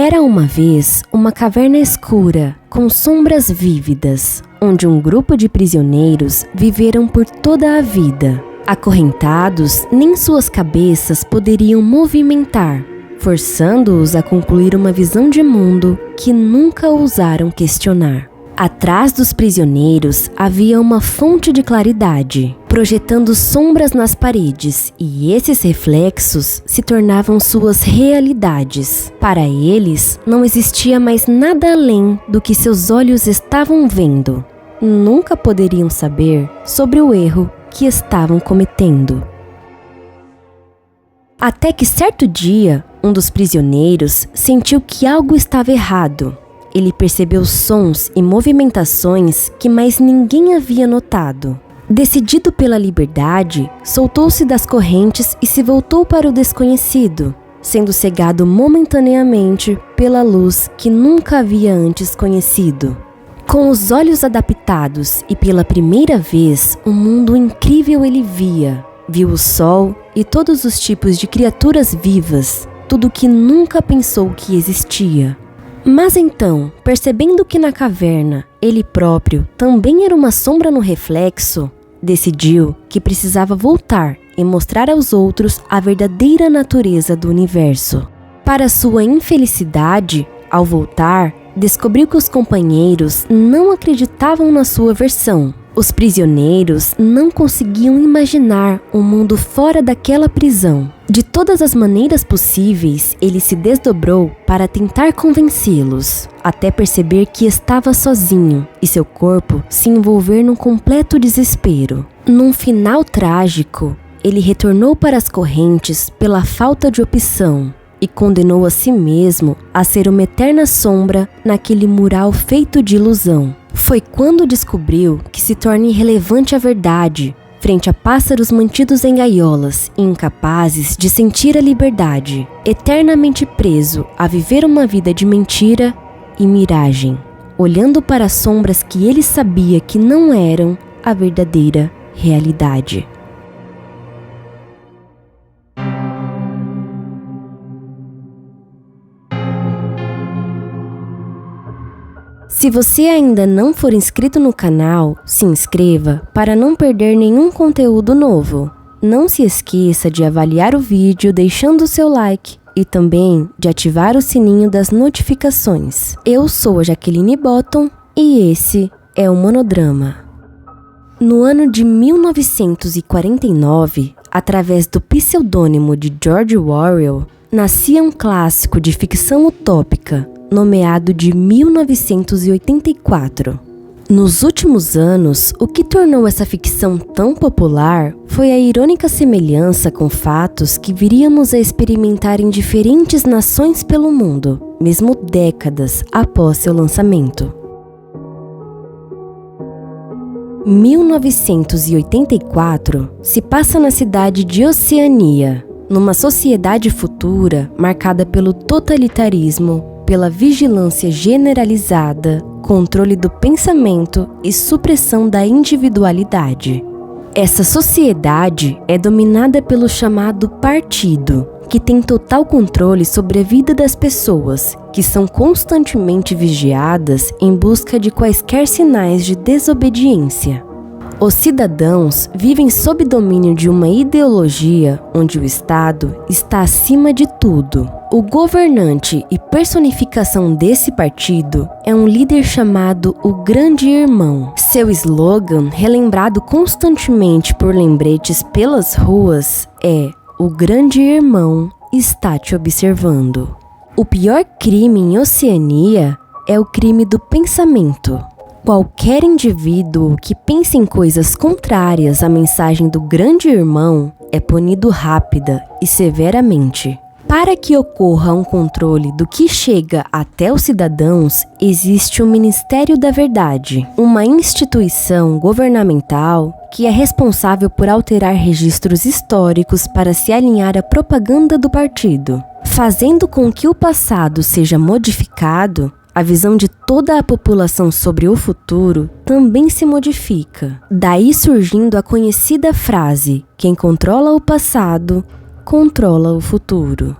Era uma vez uma caverna escura, com sombras vívidas, onde um grupo de prisioneiros viveram por toda a vida. Acorrentados, nem suas cabeças poderiam movimentar, forçando-os a concluir uma visão de mundo que nunca ousaram questionar. Atrás dos prisioneiros havia uma fonte de claridade, projetando sombras nas paredes, e esses reflexos se tornavam suas realidades. Para eles, não existia mais nada além do que seus olhos estavam vendo. Nunca poderiam saber sobre o erro que estavam cometendo. Até que certo dia, um dos prisioneiros sentiu que algo estava errado. Ele percebeu sons e movimentações que mais ninguém havia notado. Decidido pela liberdade, soltou-se das correntes e se voltou para o desconhecido, sendo cegado momentaneamente pela luz que nunca havia antes conhecido. Com os olhos adaptados e pela primeira vez, um mundo incrível ele via. Viu o sol e todos os tipos de criaturas vivas, tudo que nunca pensou que existia. Mas então, percebendo que na caverna ele próprio também era uma sombra no reflexo, decidiu que precisava voltar e mostrar aos outros a verdadeira natureza do universo. Para sua infelicidade, ao voltar, descobriu que os companheiros não acreditavam na sua versão. Os prisioneiros não conseguiam imaginar um mundo fora daquela prisão. De todas as maneiras possíveis, ele se desdobrou para tentar convencê-los, até perceber que estava sozinho e seu corpo se envolver num completo desespero. Num final trágico, ele retornou para as correntes pela falta de opção e condenou a si mesmo a ser uma eterna sombra naquele mural feito de ilusão. Foi quando descobriu que se torna irrelevante a verdade frente a pássaros mantidos em gaiolas e incapazes de sentir a liberdade, eternamente preso a viver uma vida de mentira e miragem, olhando para as sombras que ele sabia que não eram a verdadeira realidade. Se você ainda não for inscrito no canal, se inscreva para não perder nenhum conteúdo novo. Não se esqueça de avaliar o vídeo deixando o seu like e também de ativar o sininho das notificações. Eu sou a Jaqueline Botton e esse é o Monodrama. No ano de 1949, através do pseudônimo de George Orwell, nascia um clássico de ficção utópica, nomeado de 1984. Nos últimos anos, o que tornou essa ficção tão popular foi a irônica semelhança com fatos que viríamos a experimentar em diferentes nações pelo mundo, mesmo décadas após seu lançamento. 1984 se passa na cidade de Oceania, numa sociedade futura marcada pelo totalitarismo, pela vigilância generalizada, controle do pensamento e supressão da individualidade. Essa sociedade é dominada pelo chamado partido, que tem total controle sobre a vida das pessoas, que são constantemente vigiadas em busca de quaisquer sinais de desobediência. Os cidadãos vivem sob domínio de uma ideologia onde o Estado está acima de tudo. O governante e personificação desse partido é um líder chamado o Grande Irmão. Seu slogan, relembrado constantemente por lembretes pelas ruas, é: "O Grande Irmão está te observando". O pior crime em Oceania é o crime do pensamento. Qualquer indivíduo que pense em coisas contrárias à mensagem do Grande Irmão é punido rápida e severamente. Para que ocorra um controle do que chega até os cidadãos, existe o Ministério da Verdade, uma instituição governamental que é responsável por alterar registros históricos para se alinhar à propaganda do partido. Fazendo com que o passado seja modificado, a visão de toda a população sobre o futuro também se modifica. Daí surgindo a conhecida frase: quem controla o passado, controla o futuro.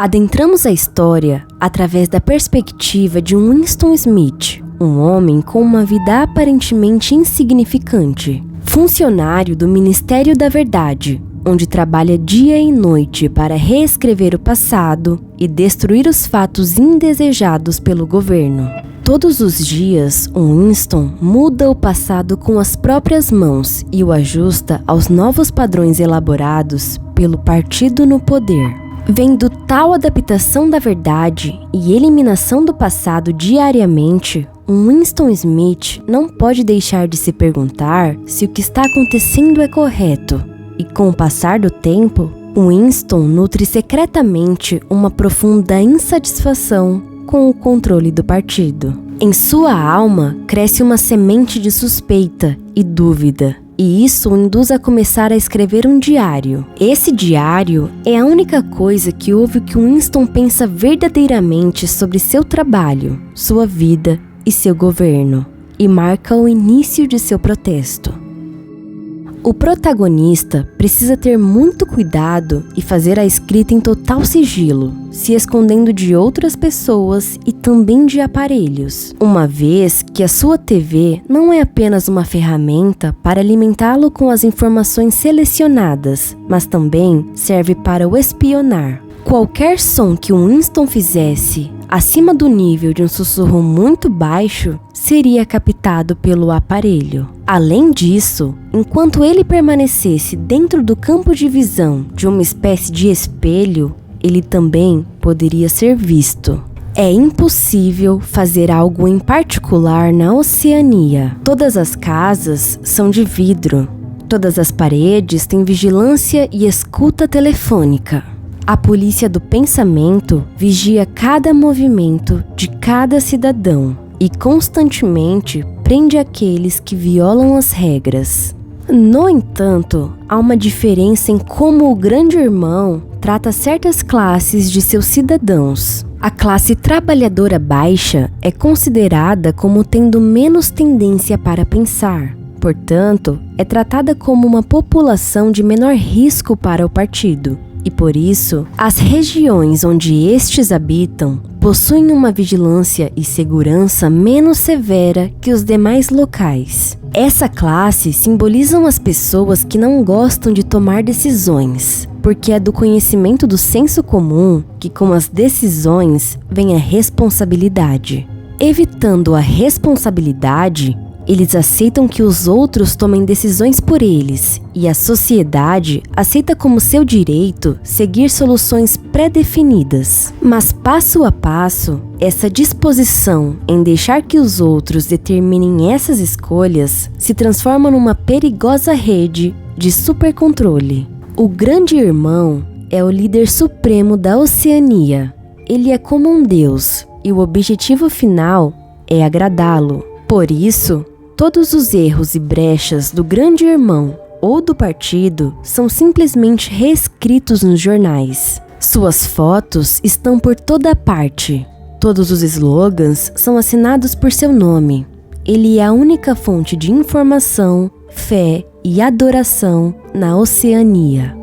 Adentramos a história através da perspectiva de Winston Smith, um homem com uma vida aparentemente insignificante, funcionário do Ministério da Verdade, onde trabalha dia e noite para reescrever o passado e destruir os fatos indesejados pelo governo. Todos os dias, Winston muda o passado com as próprias mãos e o ajusta aos novos padrões elaborados pelo partido no poder. Vendo tal adaptação da verdade e eliminação do passado diariamente, Winston Smith não pode deixar de se perguntar se o que está acontecendo é correto. E com o passar do tempo, Winston nutre secretamente uma profunda insatisfação com o controle do partido. Em sua alma cresce uma semente de suspeita e dúvida, e isso o induz a começar a escrever um diário. Esse diário é a única coisa que ouve que Winston pensa verdadeiramente sobre seu trabalho, sua vida e seu governo, e marca o início de seu protesto. O protagonista precisa ter muito cuidado e fazer a escrita em total sigilo, se escondendo de outras pessoas e também de aparelhos, uma vez que a sua TV não é apenas uma ferramenta para alimentá-lo com as informações selecionadas, mas também serve para o espionar. Qualquer som que Winston fizesse acima do nível de um sussurro muito baixo seria captado pelo aparelho. Além disso, enquanto ele permanecesse dentro do campo de visão de uma espécie de espelho, ele também poderia ser visto. É impossível fazer algo em particular na Oceania. Todas as casas são de vidro. Todas as paredes têm vigilância e escuta telefônica. A polícia do pensamento vigia cada movimento de cada cidadão e constantemente prende aqueles que violam as regras. No entanto, há uma diferença em como o Grande Irmão trata certas classes de seus cidadãos. A classe trabalhadora baixa é considerada como tendo menos tendência para pensar. Portanto, é tratada como uma população de menor risco para o partido. E por isso, as regiões onde estes habitam possuem uma vigilância e segurança menos severa que os demais locais. Essa classe simbolizam as pessoas que não gostam de tomar decisões, porque é do conhecimento do senso comum que com as decisões vem a responsabilidade. Evitando a responsabilidade, eles aceitam que os outros tomem decisões por eles, e a sociedade aceita como seu direito seguir soluções pré-definidas. Mas passo a passo, essa disposição em deixar que os outros determinem essas escolhas se transforma numa perigosa rede de supercontrole. O Grande Irmão é o líder supremo da Oceania. Ele é como um deus, e o objetivo final é agradá-lo. Por isso, todos os erros e brechas do Grande Irmão ou do partido são simplesmente reescritos nos jornais. Suas fotos estão por toda parte. Todos os slogans são assinados por seu nome. Ele é a única fonte de informação, fé e adoração na Oceania.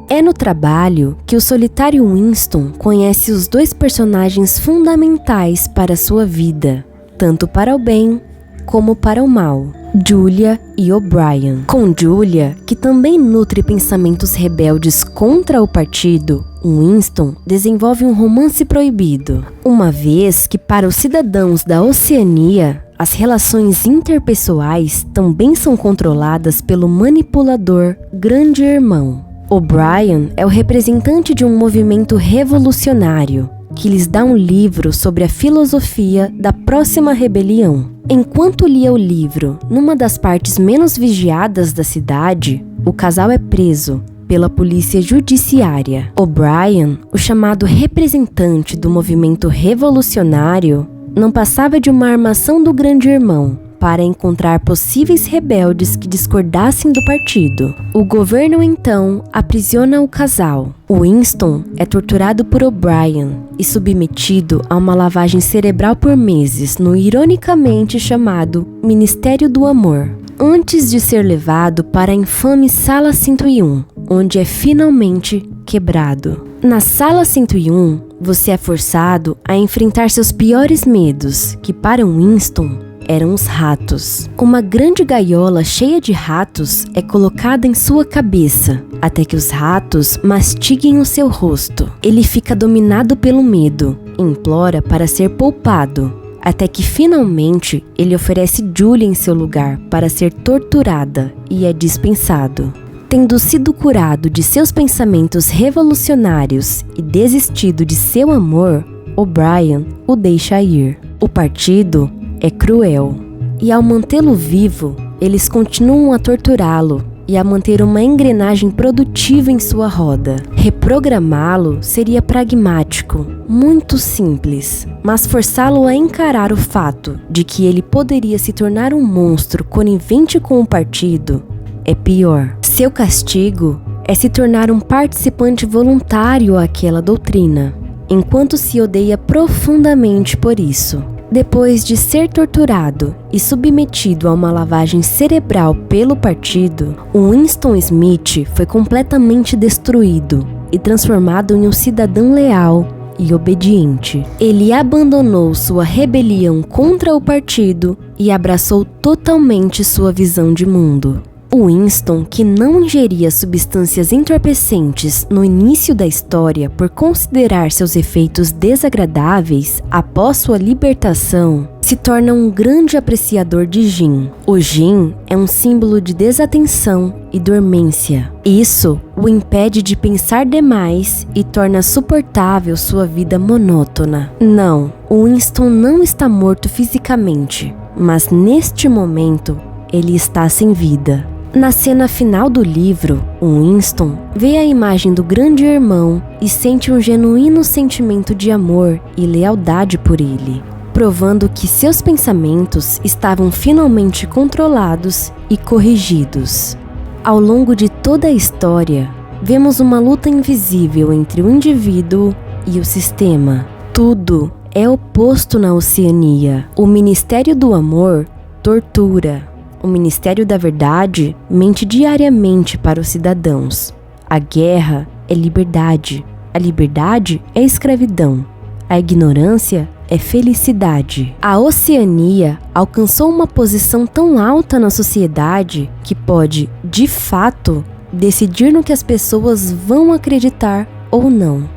É no trabalho que o solitário Winston conhece os dois personagens fundamentais para sua vida, tanto para o bem como para o mal, Julia e O'Brien. Com Julia, que também nutre pensamentos rebeldes contra o partido, Winston desenvolve um romance proibido, uma vez que para os cidadãos da Oceania, as relações interpessoais também são controladas pelo manipulador Grande Irmão. O'Brien é o representante de um movimento revolucionário que lhes dá um livro sobre a filosofia da próxima rebelião. Enquanto lia o livro numa das partes menos vigiadas da cidade, o casal é preso pela polícia judiciária. O'Brien, o chamado representante do movimento revolucionário, não passava de uma armação do Grande Irmão para encontrar possíveis rebeldes que discordassem do partido. O governo então aprisiona o casal. Winston é torturado por O'Brien e submetido a uma lavagem cerebral por meses no ironicamente chamado Ministério do Amor, antes de ser levado para a infame Sala 101, onde é finalmente quebrado. Na sala 101, você é forçado a enfrentar seus piores medos, que para Winston eram os ratos. Uma grande gaiola cheia de ratos é colocada em sua cabeça, até que os ratos mastiguem o seu rosto. Ele fica dominado pelo medo e implora para ser poupado, até que finalmente ele oferece Julia em seu lugar para ser torturada e é dispensado. Tendo sido curado de seus pensamentos revolucionários e desistido de seu amor, O'Brien o deixa ir. O partido é cruel, e ao mantê-lo vivo, eles continuam a torturá-lo e a manter uma engrenagem produtiva em sua roda. Reprogramá-lo seria pragmático, muito simples, mas forçá-lo a encarar o fato de que ele poderia se tornar um monstro conivente com o partido é pior. Seu castigo é se tornar um participante voluntário àquela doutrina, enquanto se odeia profundamente por isso. Depois de ser torturado e submetido a uma lavagem cerebral pelo partido, Winston Smith foi completamente destruído e transformado em um cidadão leal e obediente. Ele abandonou sua rebelião contra o partido e abraçou totalmente sua visão de mundo. Winston, que não ingeria substâncias entorpecentes no início da história por considerar seus efeitos desagradáveis, após sua libertação, se torna um grande apreciador de gin. O gin é um símbolo de desatenção e dormência. Isso o impede de pensar demais e torna suportável sua vida monótona. Não, Winston não está morto fisicamente, mas neste momento ele está sem vida. Na cena final do livro, Winston vê a imagem do grande irmão e sente um genuíno sentimento de amor e lealdade por ele, provando que seus pensamentos estavam finalmente controlados e corrigidos. Ao longo de toda a história, vemos uma luta invisível entre o indivíduo e o sistema. Tudo é oposto na Oceania. O Ministério do Amor tortura. O Ministério da Verdade mente diariamente para os cidadãos. A guerra é liberdade. A liberdade é escravidão. A ignorância é felicidade. A Oceania alcançou uma posição tão alta na sociedade que pode, de fato, decidir no que as pessoas vão acreditar ou não.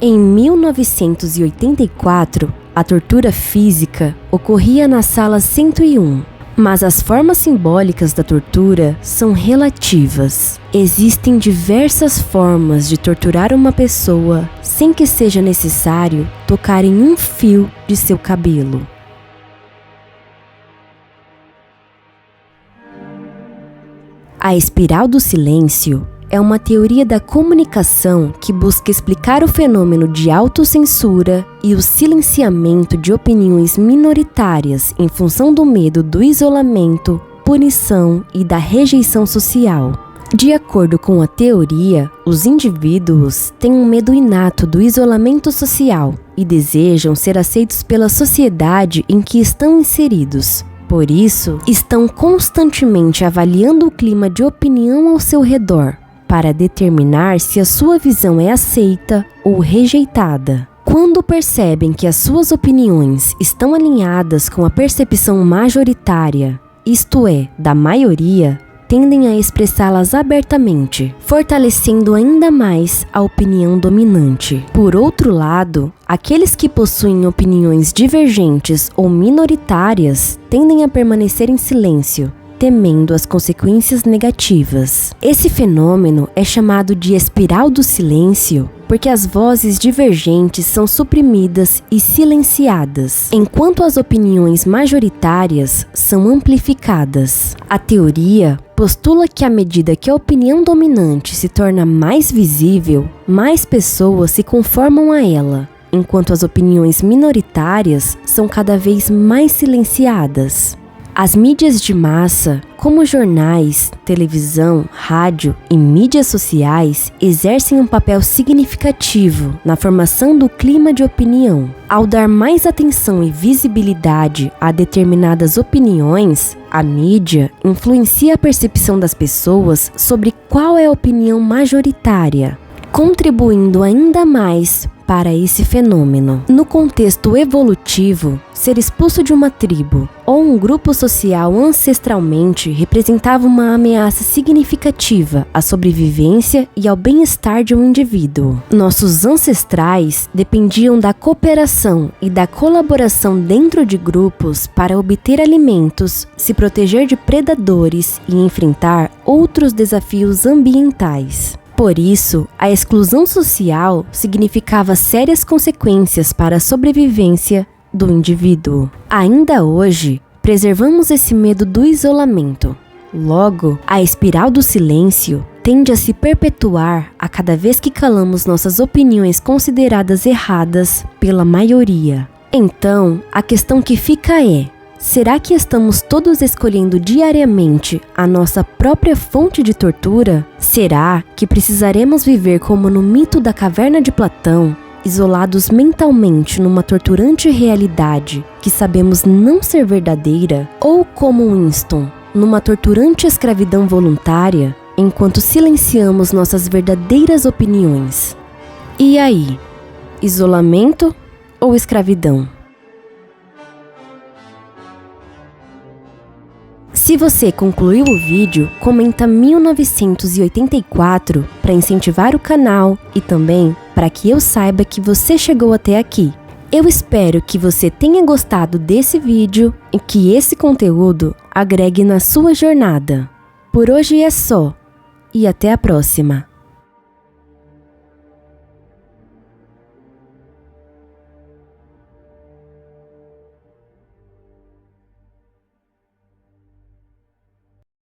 Em 1984, a tortura física ocorria na sala 101. Mas as formas simbólicas da tortura são relativas. Existem diversas formas de torturar uma pessoa sem que seja necessário tocar em um fio de seu cabelo. A espiral do silêncio é uma teoria da comunicação que busca explicar o fenômeno de autocensura e o silenciamento de opiniões minoritárias em função do medo do isolamento, punição e da rejeição social. De acordo com a teoria, os indivíduos têm um medo inato do isolamento social e desejam ser aceitos pela sociedade em que estão inseridos. Por isso, estão constantemente avaliando o clima de opinião ao seu redor, para determinar se a sua visão é aceita ou rejeitada. Quando percebem que as suas opiniões estão alinhadas com a percepção majoritária, isto é, da maioria, tendem a expressá-las abertamente, fortalecendo ainda mais a opinião dominante. Por outro lado, aqueles que possuem opiniões divergentes ou minoritárias tendem a permanecer em silêncio, temendo as consequências negativas. Esse fenômeno é chamado de espiral do silêncio porque as vozes divergentes são suprimidas e silenciadas, enquanto as opiniões majoritárias são amplificadas. A teoria postula que à medida que a opinião dominante se torna mais visível, mais pessoas se conformam a ela, enquanto as opiniões minoritárias são cada vez mais silenciadas. As mídias de massa, como jornais, televisão, rádio e mídias sociais, exercem um papel significativo na formação do clima de opinião. Ao dar mais atenção e visibilidade a determinadas opiniões, a mídia influencia a percepção das pessoas sobre qual é a opinião majoritária. contribuindo ainda mais para esse fenômeno. No contexto evolutivo, ser expulso de uma tribo ou um grupo social ancestralmente representava uma ameaça significativa à sobrevivência e ao bem-estar de um indivíduo. Nossos ancestrais dependiam da cooperação e da colaboração dentro de grupos para obter alimentos, se proteger de predadores e enfrentar outros desafios ambientais. Por isso, a exclusão social significava sérias consequências para a sobrevivência do indivíduo. Ainda hoje, preservamos esse medo do isolamento. Logo, a espiral do silêncio tende a se perpetuar a cada vez que calamos nossas opiniões consideradas erradas pela maioria. Então, a questão que fica é: será que estamos todos escolhendo diariamente a nossa própria fonte de tortura? Será que precisaremos viver como no mito da caverna de Platão, isolados mentalmente numa torturante realidade que sabemos não ser verdadeira? Ou como Winston, numa torturante escravidão voluntária, enquanto silenciamos nossas verdadeiras opiniões? E aí, isolamento ou escravidão? Se você concluiu o vídeo, comenta 1984 para incentivar o canal e também para que eu saiba que você chegou até aqui. Eu espero que você tenha gostado desse vídeo e que esse conteúdo agregue na sua jornada. Por hoje é só, e até a próxima!